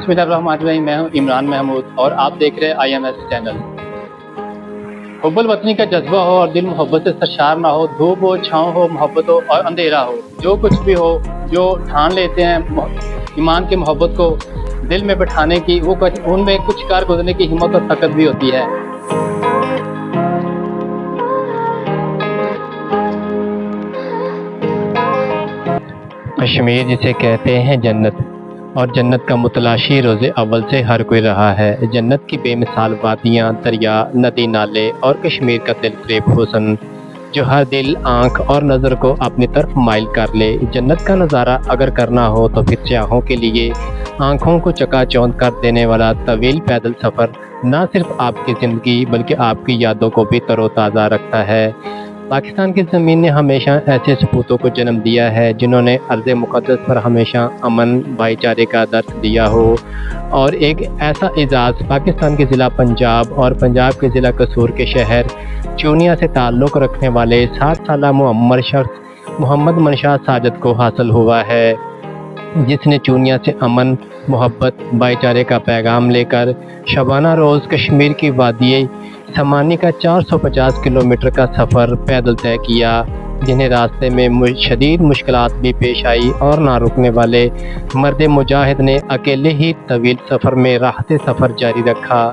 बिस्मिल्लाहिर्रहमानिर्रहीम। मैं हूं इमरान महमूद और आप देख रहे हैं IMS चैनल। हुब्बुल वतनी का जज्बा हो और दिल मोहब्बत से सरशार ना हो, धूप हो, छाँव हो, मोहब्बत हो और अंधेरा हो, जो कुछ भी हो, जो ठान लेते हैं ईमान की मोहब्बत को दिल में बिठाने की, वो उनमें कुछ कार गुजरने की हिम्मत और ताकत भी होती है। कश्मीर जिसे कहते हैं जन्नत, और जन्नत का मुतलाशी रोज़े अव्वल से हर कोई रहा है। जन्नत की बेमिसाल वादियाँ, दरिया, नदी नाले और कश्मीर का दिलफरेब हुस्न जो हर दिल, आँख और नज़र को अपनी तरफ माइल कर ले। जन्नत का नज़ारा अगर करना हो तो फिर सियाहों के लिए आँखों को चकाचौंध कर देने वाला तवील पैदल सफ़र न सिर्फ आपकी ज़िंदगी बल्कि आपकी यादों को भी तरोताज़ा रखता है। पाकिस्तान की ज़मीन ने हमेशा ऐसे सपूतों को जन्म दिया है जिन्होंने अर्ज़ मुक़द्दस पर हमेशा अमन, भाईचारे का दर्स दिया हो, और एक ऐसा एजाज़ पाकिस्तान के ज़िला पंजाब और पंजाब के ज़िला कसूर के शहर चूनिया से ताल्लुक़ रखने वाले 60 साला मुअम्मर शख्स मोहम्मद मनशा साजद को हासिल हुआ है, जिसने चूनिया से अमन, मोहब्बत, भाईचारे का पैगाम लेकर शबाना रोज़ कश्मीर की वादी समानी का 450 किलोमीटर का सफ़र पैदल तय किया, जिन्हें रास्ते में शदीद मुश्किलात भी पेश आई और ना रुकने वाले मर्द मुजाहिद ने अकेले ही तवील सफ़र में राहते सफ़र जारी रखा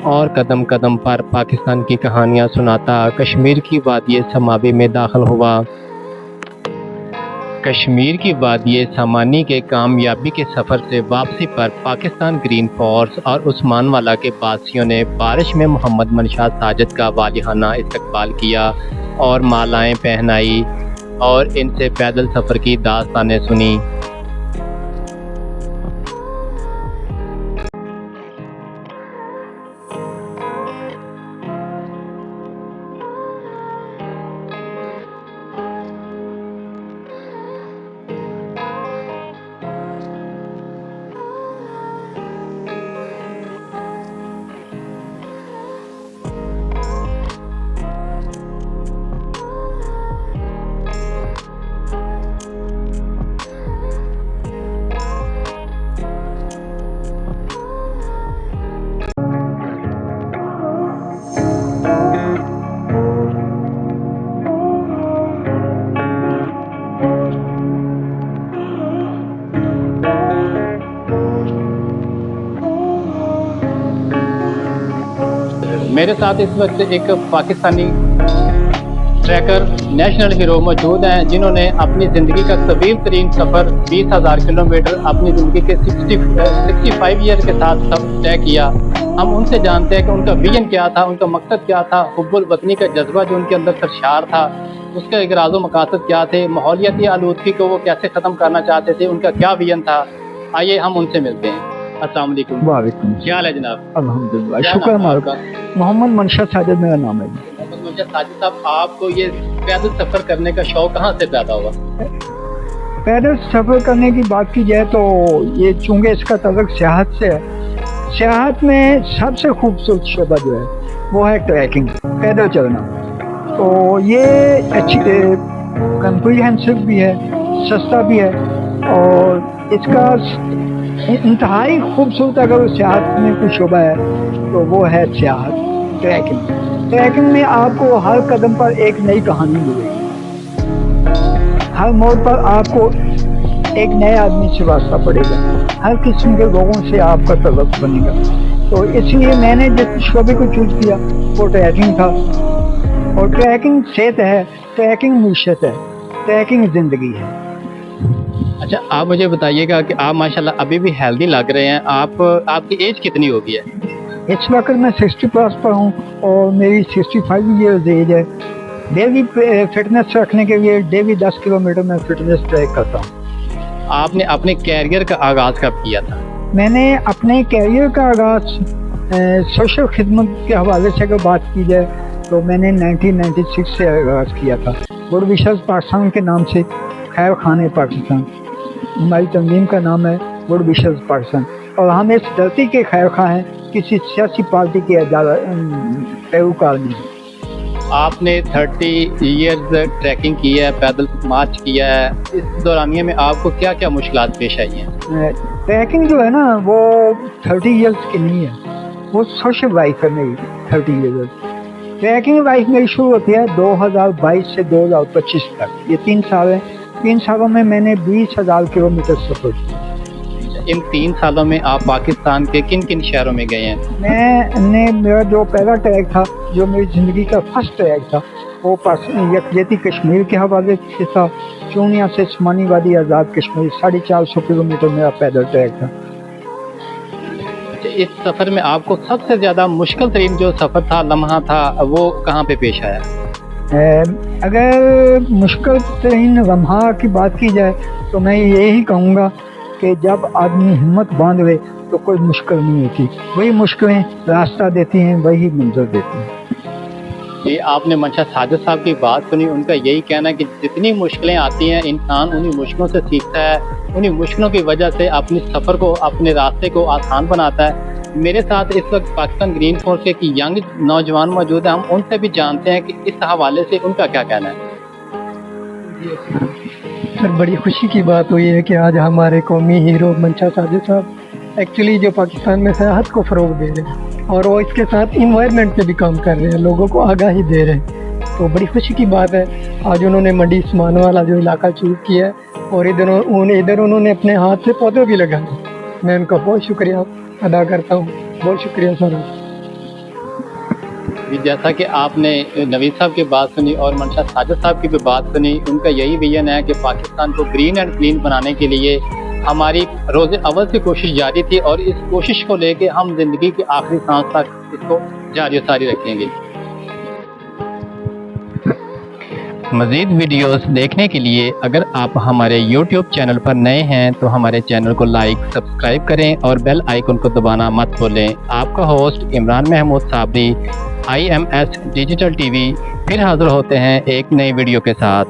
और कदम कदम पर पाकिस्तान की कहानियाँ सुनाता कश्मीर की वादी समावी में दाखिल हुआ। कश्मीर की वादी समानी के कामयाबी के सफ़र से वापसी पर पाकिस्तान ग्रीन फोर्स और उस्मानवाला के बासियों ने बारिश में मोहम्मद मनशा साजद का वालिहाना इस्तकबाल किया और मालाएं पहनाई और इनसे पैदल सफ़र की दास्तानें सुनी। मेरे साथ इस वक्त एक पाकिस्तानी ट्रैकर, नेशनल हीरो मौजूद हैं, जिन्होंने अपनी ज़िंदगी का तवील तरीन सफ़र 20,000 किलोमीटर अपनी ज़िंदगी के 65 ईयर के साथ सब तय किया। हम उनसे जानते हैं कि उनका विजन क्या था, उनका मकसद क्या था, हुब्बुल वतनी का जज्बा जो उनके अंदर सरशार था, उसका इगराज़ व मकासद क्या थे, माहौलियाती आलूदगी को वो कैसे ख़त्म करना चाहते थे, उनका क्या विजन था। आइए हम उनसे मिलते हैं। अस्सलाम वालेकुम। वालेकुम। क्या हाल है जनाब? अल्हम्दुलिल्लाह, शुक्र मालिक। मोहम्मद मनशा साजिद मेरा नाम है। मोहम्मद मनशा साजिद साहब, आपको ये पैदल सफ़र करने का शौक कहाँ से पैदा हुआ? पैदल सफ़र करने की बात की जाए तो ये चूँकि इसका तल्लुक़ सियाहत से है, सियाहत में सबसे खूबसूरत शोबा जो है वो है ट्रैकिंग, पैदल चलना। तो ये अच्छी कम्प्रीहेंसिव भी है, सस्ता भी है, और इसका इंतहाई खूबसूरत अगर सियाहत में कोई शोबा है तो वो है सियाहत ट्रैकिंग। ट्रैकिंग में आपको हर कदम पर एक नई कहानी मिलेगी, हर मोड़ पर आपको एक नए आदमी से वास्ता पड़ेगा, हर किस्म के लोगों से आपका तल्लुक़ बनेगा। तो इसलिए मैंने जिस शोबे को चूज़ किया वो ट्रैकिंग था, और ट्रैकिंग सेहत है, ट्रैकिंग मुशत है, ट्रैकिंग ज़िंदगी है। अच्छा, आप मुझे बताइएगा कि आप माशाल्लाह अभी भी हेल्दी लग रहे हैं। आपकी एज कितनी हो गई है? इस वक्त मैं 60 प्लस पर हूँ और मेरी 65 ईयर्स एज है। डेली फिटनेस रखने के लिए डेली 10 किलोमीटर में फिटनेस ट्रैक करता हूँ। आपने अपने कैरियर का आगाज़ कब किया था? मैंने अपने कैरियर का आगाज़ सोशल खिदमत के हवाले से अगर बात की जाए तो मैंने 1996 से आगाज़ किया था। गुड विशेस पाकिस्तान के नाम से खैर खाने पाकिस्तान, हमारी तंजीम का नाम है गुड विशेस पाकिस्तान, और हम इस धरती के खैर खा हैं, किसी सियासी पार्टी के पैरोकार नहीं। आपने 30 ईयर्स ट्रैकिंग की है, पैदल मार्च किया है, इस दौरानिया में आपको क्या क्या मुश्किलात पेश आई हैं? ट्रैकिंग जो है ना वो 30 इयर्स की नहीं है, वो सोशल लाइफ है मेरी 30 इयर्स। ट्रैकिंग लाइफ मेरी शुरू होती है 2022 से 2025 तक, ये 3 साल है। 3 सालों में मैंने 20,000 किलोमीटर सफर किया। इन 3 सालों में आप पाकिस्तान के किन किन शहरों में गए हैं? मैंने मेरा जो पहला ट्रैक था, जो मेरी ज़िंदगी का फर्स्ट ट्रैक था, वो यकजहती कश्मीर के हवाले से था। चूनिया से उस्मानी वादी आज़ाद कश्मीर 450 किलोमीटर मेरा पैदल ट्रैक था। इस सफ़र में आपको सबसे ज़्यादा मुश्किल तरीन जो सफ़र था, लम्हा था, वो कहाँ पे पेश आया? अगर मुश्किल तरीन लम्हा की बात की जाए तो मैं यही कहूँगा कि जब आदमी हिम्मत बांध ले तो कोई मुश्किल नहीं होती, वही मुश्किलें रास्ता देती हैं, वही मंजिल देती हैं। ये आपने मंशा साजिद साहब की बात सुनी, उनका यही कहना है कि जितनी मुश्किलें आती हैं इंसान उन्हीं मुश्किलों से सीखता है, उन्हीं मुश्किलों की वजह से अपने सफ़र को, अपने रास्ते को आसान बनाता है। मेरे साथ इस वक्त पाकिस्तान ग्रीन फोर्स के एक यंग नौजवान मौजूद है, हम उनसे भी जानते हैं कि इस हवाले से उनका क्या कहना है। सर, बड़ी खुशी की बात हुई है कि आज हमारे कौमी हीरो मंशा साजिद साहब एक्चुअली जो पाकिस्तान में सियाहत को फ़रोग दे रहे हैं और वो इसके साथ इन्वायरमेंट पे भी काम कर रहे हैं, लोगों को आगाही दे रहे हैं, तो बड़ी खुशी की बात है। आज उन्होंने मंडी स्मान वाला जो इलाका चूज किया है और इधर उन्होंने अपने हाथ से पौधे भी लगाए। मैं उनका बहुत शुक्रिया अदा करता हूँ, बहुत शुक्रिया सर। जैसा कि आपने नवीद साहब की बात सुनी और मंशा साजिद साहब की भी बात सुनी, उनका यही विजन है कि पाकिस्तान को ग्रीन एंड क्लीन बनाने के लिए हमारी रोज़े अव्वल से कोशिश जारी थी और इस कोशिश को लेके हम ज़िंदगी की आखिरी सांस तक इसको जारी सारी रखेंगे। मज़ीद वीडियोस देखने के लिए अगर आप हमारे YouTube चैनल पर नए हैं तो हमारे चैनल को लाइक, सब्सक्राइब करें और बेल आइकन को दबाना मत भूलें। आपका host Imran Mahmood Sabri, IMS digital TV फिर हाज़िर होते हैं एक नई वीडियो के साथ।